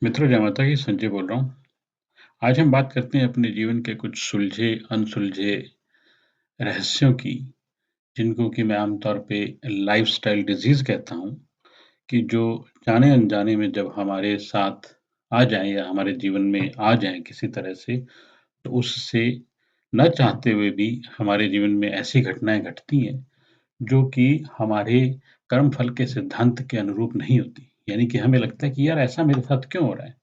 मित्रों जय माता की संजय बोल रहा हूँ। आज हम बात करते हैं अपने जीवन के कुछ सुलझे अनसुलझे रहस्यों की, जिनको कि मैं आमतौर पे लाइफ़स्टाइल डिज़ीज़ कहता हूँ, कि जो जाने-अनजाने में जब हमारे साथ आ जाएँ या हमारे जीवन में आ जाएँ किसी तरह से, तो उससे ना चाहते हुए भी हमारे जीवन में ऐसी घटनाएँ घटती हैं, जो कि हमारे कर्म-फल के सिद्धांत के अनुरूप नहीं होती। यानी कि हमें लगता है कि यार ऐसा मेरे साथ क्यों हो रहा है?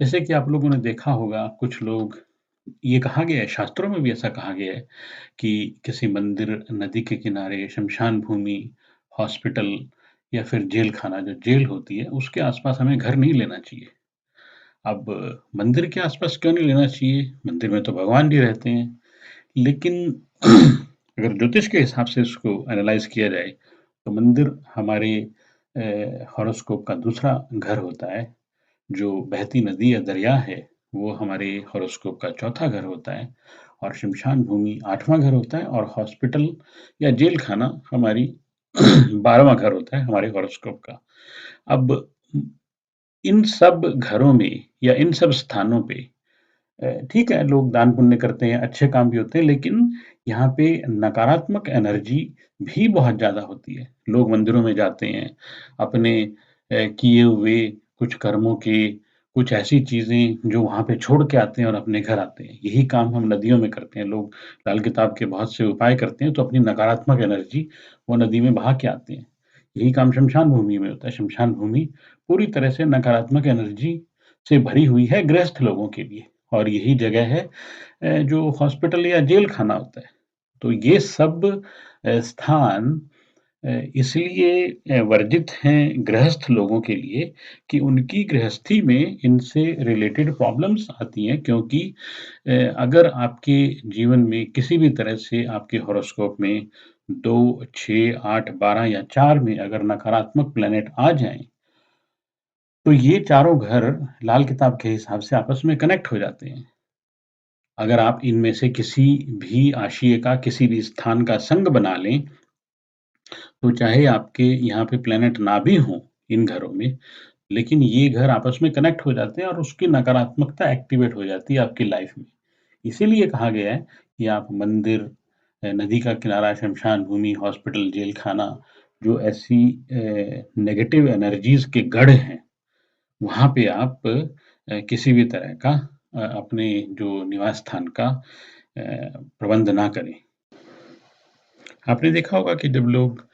जैसे कि आप लोगों ने देखा होगा कुछ लोग ये कहा गया है, शास्त्रों में भी ऐसा कहा गया है कि किसी मंदिर, नदी के किनारे, श्मशान भूमि, हॉस्पिटल या फिर जेल खाना जो जेल होती है, उसके आस-पास हमें घर नहीं लेना चाहिए। अब मंदिर के आस-पास क्यों नहीं लेना चाहिए? मंदिर में तो भगवान भी रहते हैं। लेकिन अगर ज्योतिष के हिसाब से इसको एनालाइज़ किया जाए, तो मंदिर हमारे हॉरोस्कोप का दूसरा घर होता है। जो बहती नदी या दरिया है, वो हमारे हॉरोस्कोप का चौथा घर होता है और श्मशान भूमि 8वाँ घर होता है और हॉस्पिटल या जेल खाना हमारी 12वाँ घर होता है हमारे हॉरोस्कोप का। अब इन सब घरों में या इन सब स्थानों पे ठीक है, लोग दान-पुण्य करते हैं, अच्छे काम भी होते हैं, लेकिन यहाँ पे नकारात्मक एनर्जी भी बहुत ज़्यादा होती है। लोग मंदिरों में जाते हैं, अपने किए हुए कुछ कर्मों के, कुछ ऐसी चीज़ें जो वहाँ पे छोड़ के आते हैं और अपने घर आते हैं। यही काम हम नदियों में करते हैं। लोग लाल किताब के बहुत से उपाय करते हैं, तो अपनी नकारात्मक एनर्जी वो नदी में बहा के आते हैं। यही काम श्मशान भूमि में होता है। श्मशान भूमि पूरी तरह से नकारात्मक एनर्जी से भरी हुई है गृहस्थ लोगों के लिए। और यही जगह है जो हॉस्पिटल या जेल खाना होता है। तो ये सब स्थान इसलिए वर्जित हैं गृहस्थ लोगों के लिए कि उनकी गृहस्थी में इनसे रिलेटेड प्रॉब्लम्स आती हैं क्योंकि अगर आपके जीवन में किसी भी तरह से आपके हॉरोस्कोप में 2, 6, 8, 12 या 4 में अगर नकारात्मक प्लैनेट आ जाएँ, तो ये चारों घर लाल किताब के हिसाब से आपस में कनेक्ट हो जाते हैं। अगर आप इनमें से किसी भी आशिये का किसी भी स्थान का संग बना लें, तो चाहे आपके यहाँ पे प्लैनेट ना भी हों इन घरों में, लेकिन ये घर आपस में कनेक्ट हो जाते हैं और उसकी नकारात्मकता एक्टिवेट हो जाती है आपकी लाइफ में। इसीलिए कहा गया है कि आप मंदिर, नदी का किनारा, श्मशान भूमि, हॉस्पिटल, जेल खाना, जो ऐसी नेगेटिव एनर्जीज़ के गढ़ हैं, वहाँ पे आप किसी भी तरह का अपने जो निवास स्थान का प्रबंध ना करें। आपने देखा होगा कि जब लोग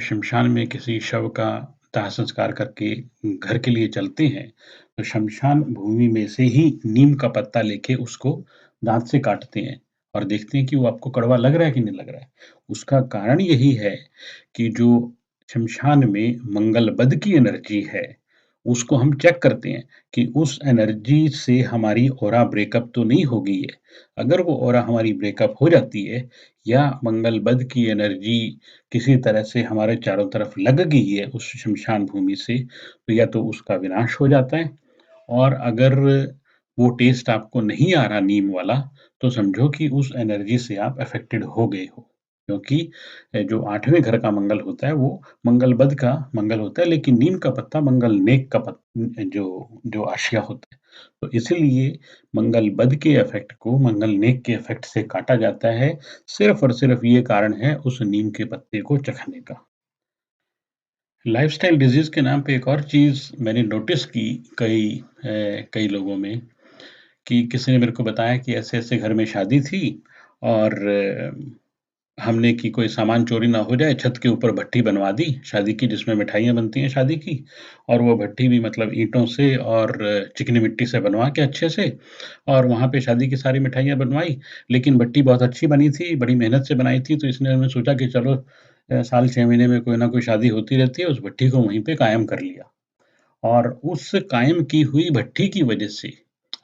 श्मशान में किसी शव का दाह संस्कार करके घर के लिए चलते हैं, तो श्मशान भूमि में से ही नीम का पत्ता लेके उसको दाँत से काटते हैं और देखते हैं कि वो आपको कड़वा लग रहा है कि नहीं लग रहा है। उसका कारण यही है कि जो श्मशान में मंगलबध की एनर्जी है, उसको हम चेक करते हैं कि उस एनर्जी से हमारी ऑरा ब्रेकअप तो नहीं हो गई है। अगर वो ऑरा हमारी ब्रेकअप हो जाती है या मंगलबध की एनर्जी किसी तरह से हमारे चारों तरफ लग गई है उस श्मशान भूमि से, तो या तो उसका विनाश हो जाता है और अगर वो टेस्ट आपको नहीं आ रहा नीम वाला, तो समझो कि उस एनर्जी से आप अफ़ेक्टेड हो गए हो। क्योंकि जो 8वें घर का मंगल होता है, वो मंगलबध का मंगल होता है, लेकिन नीम का पत्ता मंगलनेक का जो जो आशिया होता है। तो इसीलिए मंगलबध के इफ़ेक्ट को मंगलनेक के इफ़ेक्ट से काटा जाता है, सिर्फ़ और सिर्फ़ ये कारण है उस नीम के पत्ते को चखने का। लाइफ़स्टाइल डिज़ीज़ के नाम पे एक और चीज़ मैंने नोटिस की कई लोगों में कि किसी ने मेरे को बताया कि ऐसे-ऐसे घर में शादी थी और हमने कि कोई सामान चोरी ना हो जाए, छत के ऊपर भट्ठी बनवा दी शादी की जिसमें मिठाइयाँ बनती हैं शादी की और वो भट्ठी भी मतलब ईंटों से और चिकनी मिट्टी से बनवा के अच्छे से और वहाँ पे शादी की सारी मिठाइयाँ बनवाई। लेकिन भट्ठी बहुत अच्छी बनी थी, बड़ी मेहनत से बनाई थी तो इसलिए हमने सोचा कि चलो साल 6 महीने में कोई ना कोई शादी होती रहती है, उस भट्ठी को वहीं पे कायम कर लिया। और उस कायम की हुई भट्ठी की वजह से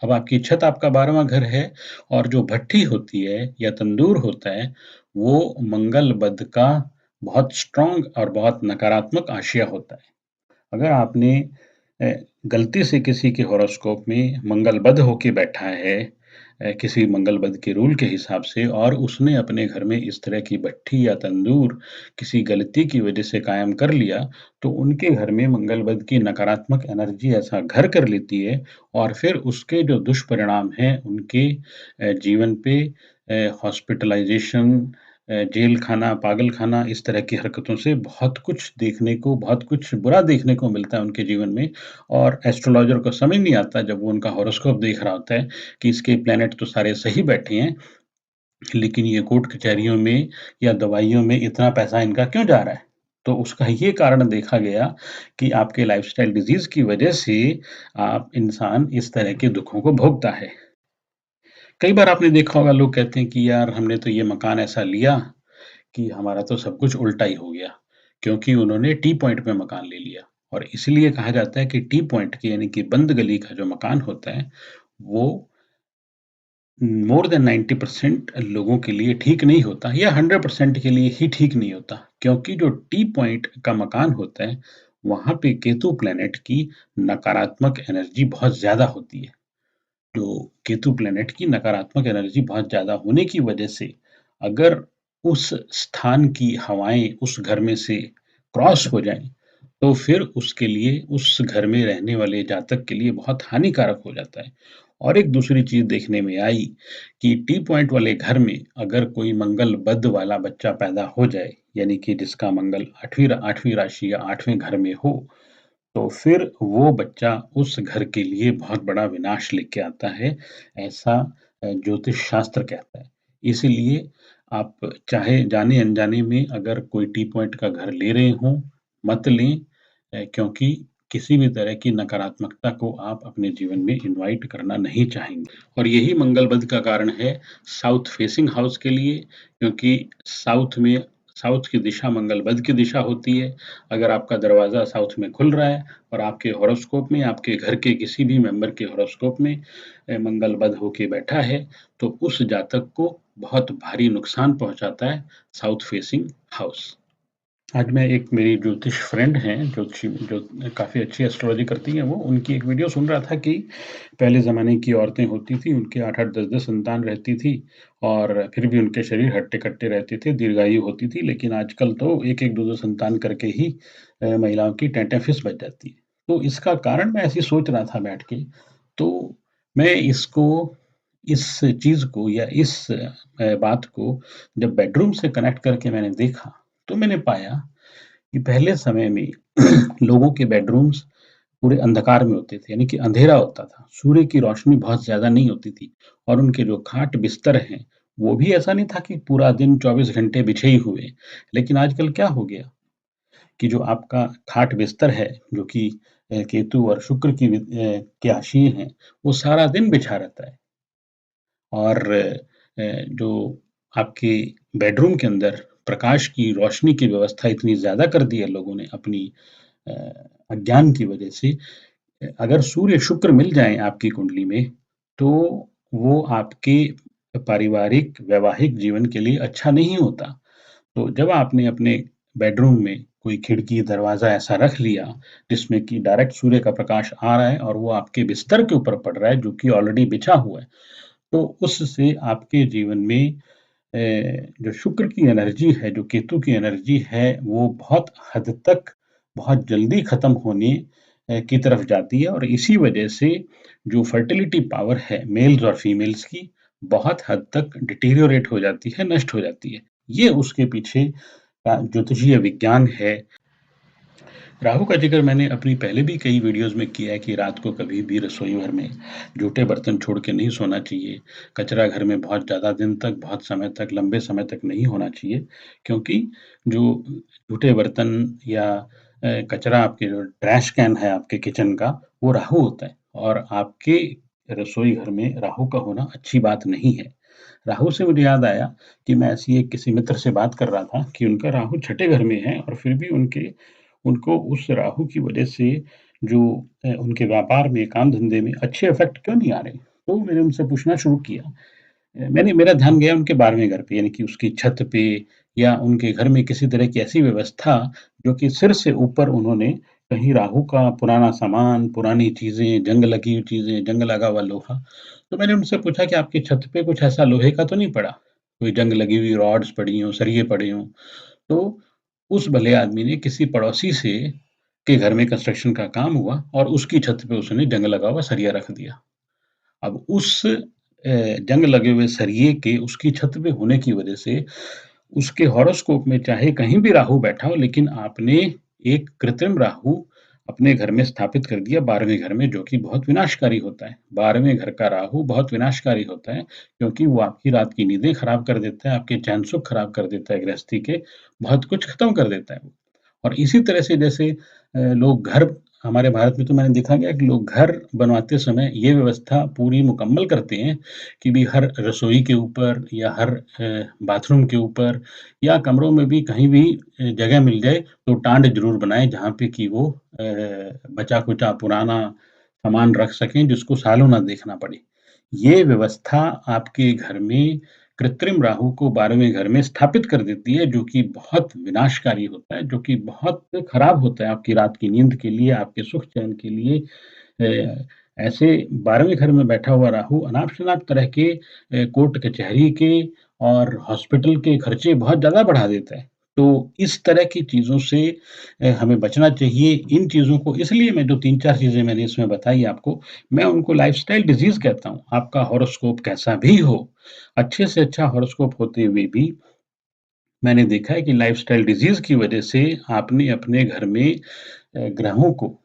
अब आपकी छत आपका 12वाँ घर है और जो भट्ठी होती है या तंदूर होता है, वो मंगल बध का बहुत स्ट्रॉन्ग और बहुत नकारात्मक आशिया होता है। अगर आपने गलती से किसी के हॉरोस्कोप में मंगल बध होके बैठा है किसी मंगलबद के रूल के हिसाब से और उसने अपने घर में इस तरह की भट्ठी या तंदूर किसी गलती की वजह से कायम कर लिया, तो उनके घर में मंगलबद की नकारात्मक एनर्जी ऐसा घर कर लेती है और फिर उसके जो दुष्परिणाम हैं उनके जीवन पे हॉस्पिटलाइज़ेशन, जेल खाना, पागल खाना, इस तरह की हरकतों से बहुत कुछ बुरा देखने को मिलता है उनके जीवन में और एस्ट्रोलॉजर को समझ नहीं आता जब वो उनका हॉरोस्कोप देख रहा होता है कि इसके प्लैनेट तो सारे सही बैठे हैं, लेकिन ये कोर्ट कचहरियों में या दवाइयों में इतना पैसा इनका क्यों जा रहा है? तो उसका ये कारण देखा गया कि आपके लाइफ़स्टाइल डिज़ीज़ की वजह से आप इंसान इस तरह के दुखों को भोगता है। कई बार आपने देखा होगा लोग कहते हैं कि यार हमने तो ये मकान ऐसा लिया कि हमारा तो सब कुछ उल्टा ही हो गया, क्योंकि उन्होंने टी पॉइंट पे मकान ले लिया और इसलिए कहा जाता है कि टी पॉइंट की यानी कि बंद गली का जो मकान होता है, वो मोर देन 90% लोगों के लिए ठीक नहीं होता या 100% के लिए ही ठीक नहीं होता, क्योंकि जो टी पॉइंट का मकान होता है, वहाँ पे केतु प्लैनेट की नकारात्मक एनर्जी बहुत ज़्यादा होती है। तो केतु प्लैनेट की नकारात्मक एनर्जी बहुत ज़्यादा होने की वजह से अगर उस स्थान की हवाएँ उस घर में से क्रॉस हो जाएँ, तो फिर उसके लिए उस घर में रहने वाले जातक के लिए बहुत हानिकारक हो जाता है। और एक दूसरी चीज़ देखने में आई कि टी पॉइंट वाले घर में अगर कोई मंगल बद वाला बच्चा पैदा हो जाए, यानी कि जिसका मंगल 8वीं राशि या 8वें घर में हो, तो फिर वो बच्चा उस घर के लिए बहुत बड़ा विनाश लेके आता है, ऐसा ज्योतिष शास्त्र कहता है। इसीलिए आप चाहे जाने-अनजाने में अगर कोई टी पॉइंट का घर ले रहे हों, मत लें क्योंकि किसी भी तरह की नकारात्मकता को आप अपने जीवन में इनवाइट करना नहीं चाहेंगे। और यही मंगल बुध का कारण है साउथ फेसिंग हाउस के लिए, क्योंकि साउथ की दिशा मंगल बुध की दिशा होती है। अगर आपका दरवाज़ा साउथ में खुल रहा है और आपके हॉरोस्कोप में, आपके घर के किसी भी मेंबर के हॉरोस्कोप में मंगल बुध होके बैठा है, तो उस जातक को बहुत भारी नुकसान पहुँचाता है साउथ फेसिंग हाउस। आज मैं एक मेरी ज्योतिष फ्रेंड हैं, जो काफ़ी अच्छी एस्ट्रोलॉजी करती हैं वो, उनकी एक वीडियो सुन रहा था कि पहले ज़माने की औरतें होती थीं, उनके 8-8, 10-10 संतान रहती थी और फिर भी उनके शरीर हट्टे-कट्टे रहते थे, दीर्घायु होती थी। लेकिन आजकल तो 1-1, 2-2 संतान करके ही महिलाओं की टेंटें फिस बच जाती है। तो इसका कारण मैं ऐसे ही सोच रहा था बैठ के, तो मैं इस चीज़ को या इस बात को जब बेडरूम से कनेक्ट करके मैंने देखा, तो मैंने पाया कि पहले समय में लोगों के बेडरूम्स पूरे अंधकार में होते थे, यानी कि अंधेरा होता था। सूर्य की रोशनी बहुत ज़्यादा नहीं होती थी और उनके जो खाट बिस्तर हैं, वो भी ऐसा नहीं था कि पूरा दिन 24 घंटे बिछे ही हुए। लेकिन आजकल क्या हो गया कि जो आपका खाट बिस्तर है, जो कि केतु और शुक्र के आशीय हैं, वो सारा दिन बिछा रहता है। और जो आपके बेडरूम के अंदर प्रकाश की रोशनी की व्यवस्था इतनी ज़्यादा कर दी है लोगों ने अपनी अ, अज्ञान की वजह से, अगर सूर्य शुक्र मिल जाएँ आपकी कुंडली में, तो वो आपके पारिवारिक वैवाहिक जीवन के लिए अच्छा नहीं होता। तो जब आपने अपने बेडरूम में कोई खिड़की, दरवाज़ा ऐसा रख लिया, जिसमें कि डायरेक्ट सूर्य का प्रकाश आ रहा है और वो आपके बिस्तर के ऊपर पड़ रहा है, जो कि ऑलरेडी बिछा हुआ है, तो उससे आपके जीवन में जो शुक्र की एनर्जी है, जो केतु की एनर्जी है, वो बहुत हद तक, बहुत जल्दी खत्म होने की तरफ जाती है और इसी वजह से जो फर्टिलिटी पावर है मेल्स और फीमेल्स की, बहुत हद तक डिटेरियोरेट हो जाती है, नष्ट हो जाती है। ये उसके पीछे का ज्योतिषीय विज्ञान है। राहु का ज़िक्र मैंने अपनी पहले भी कई वीडियोज़ में किया है कि रात को कभी भी रसोई घर में जूठे बर्तन छोड़ के नहीं सोना चाहिए। कचरा घर में बहुत ज़्यादा दिन तक, बहुत समय तक, लंबे समय तक नहीं होना चाहिए, क्योंकि जो जूठे बर्तन या कचरा आपके जो ट्रैश कैन है आपके किचन का, वो राहु होता है और आपके रसोई घर में राहु का होना अच्छी बात नहीं है। राहु से मुझे याद आया कि मैं ऐसे ही एक किसी मित्र से बात कर रहा था कि उनका राहु छठे घर में है और फिर भी उनको उस राहु की वजह से जो उनके व्यापार में, काम-धंधे में अच्छे इफ़ेक्ट क्यों नहीं आ रहे? तो मैंने उनसे पूछना शुरू किया। मेरा ध्यान गया उनके 12वें घर पे, यानी कि उसकी छत पे या उनके घर में किसी तरह की ऐसी व्यवस्था जो कि सिर से ऊपर उन्होंने कहीं राहु का पुराना सामान, पुरानी चीज़ें, जंग लगी हुई चीज़ें, जंग लगा हुआ लोहा। तो मैंने उनसे पूछा कि आपकी छत पे कुछ ऐसा लोहे का तो नहीं पड़ा? कोई जंग लगी हुई रॉड्स पड़ी हों, सरिये पड़े हों? तो उस भले आदमी ने किसी पड़ोसी से के घर में कंस्ट्रक्शन का काम हुआ और उसकी छत पे उसने जंग लगा हुआ सरिया रख दिया। अब उस जंग लगे हुए सरिये के उसकी छत पे होने की वजह से उसके हॉरोस्कोप में चाहे कहीं भी राहु बैठा हो, लेकिन आपने एक कृत्रिम राहु अपने घर में स्थापित कर दिया 12वें घर में, जो कि बहुत विनाशकारी होता है। 12वें घर का राहु बहुत विनाशकारी होता है, क्योंकि वो आपकी रात की नींदें खराब कर देता है, आपके चैन-सुख खराब कर देता है गृहस्थी के, बहुत कुछ खत्म कर देता है वो। और इसी तरह से जैसे लोग घर हमारे भारत में तो मैंने देखा गया कि लोग घर बनवाते समय ये व्यवस्था पूरी मुकम्मल करते हैं कि भी हर रसोई के ऊपर या हर बाथरूम के ऊपर या कमरों में भी कहीं भी जगह मिल जाए तो टाँड ज़रूर बनाएँ जहाँ पे कि वो बचा-खुचा पुराना सामान रख सकें जिसको सालों ना देखना पड़े। ये व्यवस्था आपके घर में कृत्रिम राहु को 12वें घर में स्थापित कर देती है, जो कि बहुत विनाशकारी होता है, जो कि बहुत खराब होता है आपकी रात की नींद के लिए, आपके सुख चैन के लिए। ऐसे 12वें घर में बैठा हुआ राहु अनाप-शनाप तरह के कोर्ट कचहरी के और हॉस्पिटल के खर्चे बहुत ज़्यादा बढ़ा देता है। तो इस तरह की चीज़ों से हमें बचना चाहिए। इन चीज़ों को इसलिए मैं जो 3-4 चीज़ें मैंने इसमें बताई आपको, मैं उनको लाइफ़स्टाइल डिज़ीज़ कहता हूँ। आपका हॉरोस्कोप कैसा भी हो, अच्छे से अच्छा हॉरोस्कोप होते हुए भी मैंने देखा है कि लाइफ़स्टाइल डिज़ीज़ की वजह से आपने अपने घर में ग्रहों को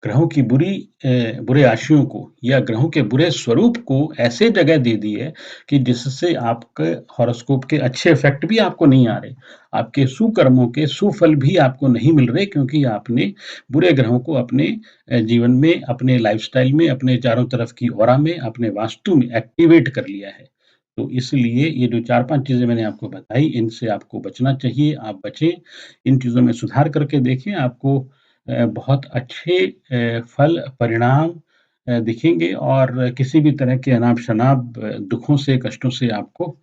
ग्रहों की बुरे आशयों को या ग्रहों के बुरे स्वरूप को ऐसे जगह दे दी है कि जिससे आपके हॉरोस्कोप के अच्छे इफ़ेक्ट भी आपको नहीं आ रहे। आपके सुकर्मों के सुफल भी आपको नहीं मिल रहे क्योंकि आपने बुरे ग्रहों को अपने जीवन में, अपने लाइफ़स्टाइल में, अपने चारों तरफ की ऑरा में, अपने वास्तु में एक्टिवेट कर लिया है। तो इसलिए ये जो 4-5 चीज़ें मैंने आपको बताई, इनसे आपको बचना चाहिए, आप बचें। इन चीज़ों में सुधार करके देखें, आपको बहुत अच्छे फल, परिणाम दिखेंगे और किसी भी तरह के अनाप-शनाप दुखों से, कष्टों से आपको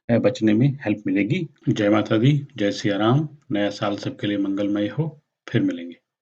बचने में हेल्प मिलेगी। जय माता दी, जय सिया राम। नया साल सबके लिए मंगलमय हो। फिर मिलेंगे।